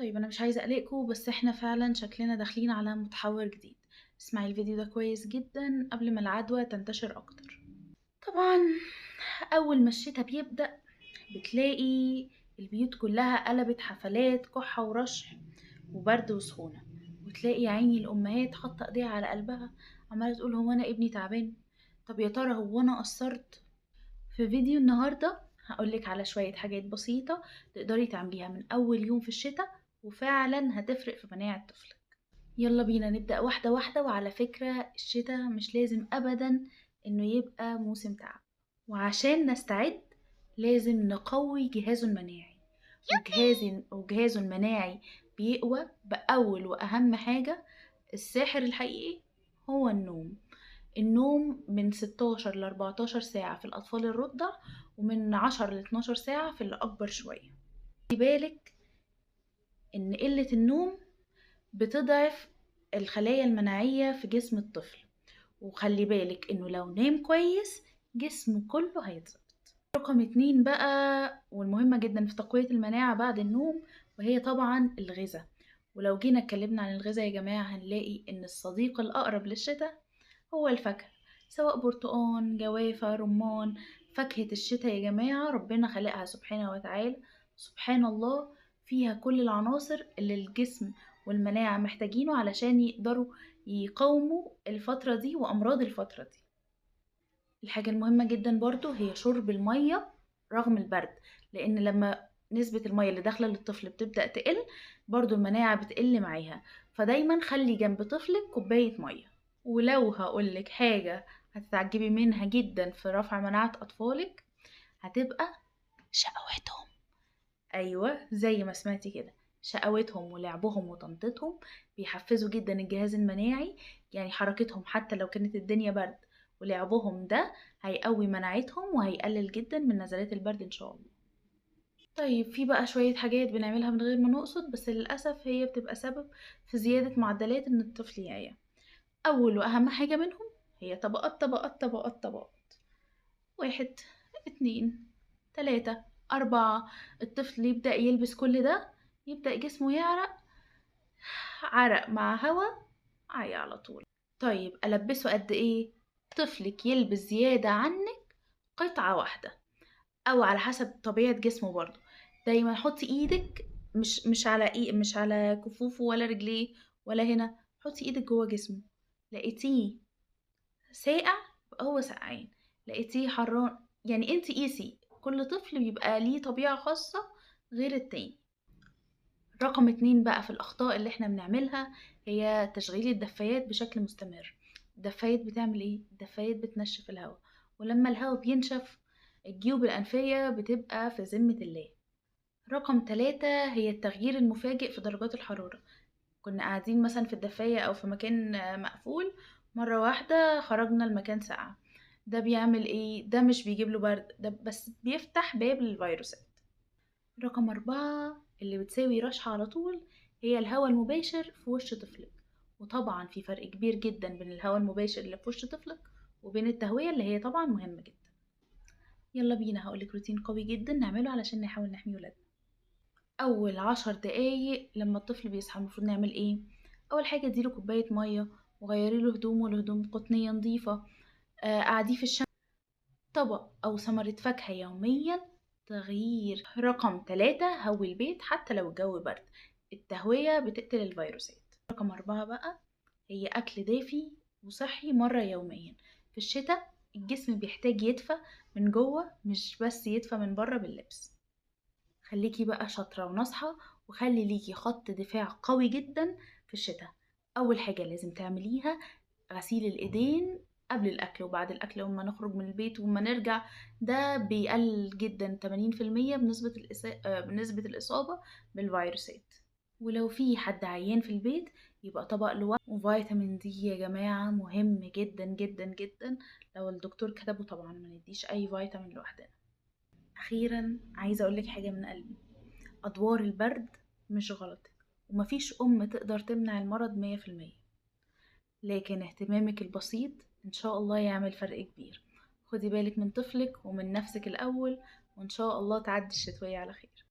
طيب أنا مش عايزة أقلقكم، بس إحنا فعلًا شكلنا داخلين على متحوّر جديد. اسمعي الفيديو ده كويس جدًا قبل ما العدوى تنتشر أكتر. طبعًا أول ما الشتا بيبدأ بتلاقي البيوت كلّها قلبت حفلات كُحّة ورشح وبرد وسخونة، وتلاقي يا عيني الأمهات حاطة إيديها على قلبها عمّالة تقول هو أنا ابني تعبان؟ طب يا ترى هو أنا قصّرت؟ في فيديو النهاردة هاقول لِك على شوية حاجات بسيطة تقدري تعمليها من أول يوم في الشتا، وفعلًا هتفرق في مناعة طفلِك. يلا بينا نبدأ واحدة واحدة، وعلى فكرة الشتا مش لازم أبدًا إنه يبقى موسم تعب، وعشان نستعد لازم نقوي جهازه المناعي، وجهازه المناعي بيقوى بأول وأهم حاجة. الساحر الحقيقي هو النوم. النوم من 16 ل14 ساعة في الأطفال الرضع، ومن 10 ل12 ساعة في اللي أكبر شوية. خدي بالِك إن قلة النوم بتضعف الخلايا المناعية في جسم الطفل، وخلّي بالِك إنه لو نام كويس جسمه كله هيتضبط. رقم 2 بقى والمهمة جدًا في تقوية المناعة بعد النوم، وهي طبعًا الغذا. ولو جينا اتكلمنا عن الغذا يا جماعة هنلاقي إن الصديق الأقرب للشتا هو الفاكهة، سواء برتقان، جوافة، رمان. فاكهة الشتا يا جماعة ربنا خالقها سبحانه وتعالى، سبحان الله، فيها كل العناصر اللي الجسم والمناعة محتاجينه علشان يقدروا يقاوموا الفترة دي وأمراض الفترة دي. الحاجة المهمة جدًا برضه هي شرب المَيّة رغم البرد، لإن لمّا نسبة المَيّة اللي داخلة للطفل بتبدأ تقل، برضه المناعة بتقل معاها، فدايمًا خلّي جنب طفلِك كوباية مَيّة. ولو هاقول لِك حاجة هتتعجبي منها جدًا في رفع مناعة أطفالِك، هتبقى شقاوتهم. أيوه زي ما سمعتِ كده، شقاوتهم ولعبهم وتنطيطهم بيحفّزوا جدًا الجهاز المناعي. يعني حركتهم حتى لو كانت الدنيا برد ولعبهم ده هيقوي مناعتهم وهيقلل جدًا من نزلات البرد إن شاء الله. طيب في بقى شوية حاجات بنعملها من غير ما نقصد، بس للأسف هي بتبقى سبب في زيادة معدلات إن الطفل يعيا. أول وأهم حاجة منهم هي طبقات طبقات طبقات طبقات. 1، 2، 3، 4. الطفل يبدأ يلبس كل ده، يبدأ جسمه يعرق، عرق مع هوا، عيا على طول. طيب ألبسه قد إيه؟ طفلِك يلبس زيادة عنِك قطعة واحدة، أو على حسب طبيعة جسمه برضه. دايمًا حطي إيدِك مش على كفوفه ولا رجليه ولا هنا، حطي إيدِك جوه جسمه. لقيتيه ساقع يبقى هو سقعان، لقيتيه حرّان. يعني أنتِ قيسي، كل طفل بيبقى ليه طبيعة خاصة غير التاني. رقم 2 بقى في الأخطاء اللي إحنا بنعملها هي تشغيل الدفايات بشكل مستمر. الدفايات بتعمل إيه؟ الدفايات بتنشّف الهوا، ولمّا الهوا بينشف الجيوب الأنفية بتبقى في ذمة الله. رقم 3 هي التغيير المفاجئ في درجات الحرارة. كنا قاعدين مثلًا في الدفاية أو في مكان مقفول، مرّة واحدة خرجنا المكان ساقعة. ده بيعمل إيه؟ ده مش بيجيب له برد، ده بس بيفتح باب للفيروسات. رقم 4 اللي بتساوي رشح على طول هي الهوا المباشر في وش طفلك. وطبعًا في فرق كبير جدًا بين الهوا المباشر اللي في وش طفلك وبين التهوية اللي هي طبعًا مهمة جدًا. يلا بينا هاقول لِك روتين قوي جدًا نعمله علشان نحاول نحمي ولادنا. أول 10 دقايق لمّا الطفل بيصحى المفروض نعمل إيه؟ أول حاجة ادّي له كوباية مَيّة، وغيّري له هدومه لهدوم قطنية نضيفة. قعّديه في طبق أو ثمرة فاكهة يوميًا تغيير. رقم 3 هوّي البيت حتى لو الجو برد، التهوية بتقتل الفيروسات. رقم 4 بقى هي أكل دافي وصحّي مرّة يوميًا. في الشتا الجسم بيحتاج يدفى من جوّه مش بس يدفى من برّه باللبس. خليكِ بقى شاطرة وناصحة، وخلّي ليكِ خط دفاع قوي جدًا في الشتا. أول حاجة لازم تعمليها غسيل الإيدين قبل الأكل وبعد الأكل وأمّا نخرج من البيت وأمّا نرجع. ده بيقلل جدًا 80% بنسبة الإصابة بالفيروسات. ولو في حد عيان في البيت يبقى طبق لوحده. وفيتامين د يا جماعة مهم جدًا جدًا جدًا، لو الدكتور كتبه طبعًا، ما نديش أي فيتامين لوحدنا. أخيرًا عايزة أقول لِك حاجة من قلبي، أدوار البرد مش غلطِك، وما فيش أم تقدر تمنع المرض 100%، لكن اهتمامِك البسيط إن شاء الله يعمل فرق كبير. خدي بالِك من طفلِك ومن نفسِك الأول، وإن شاء الله تعدي الشتوية على خير.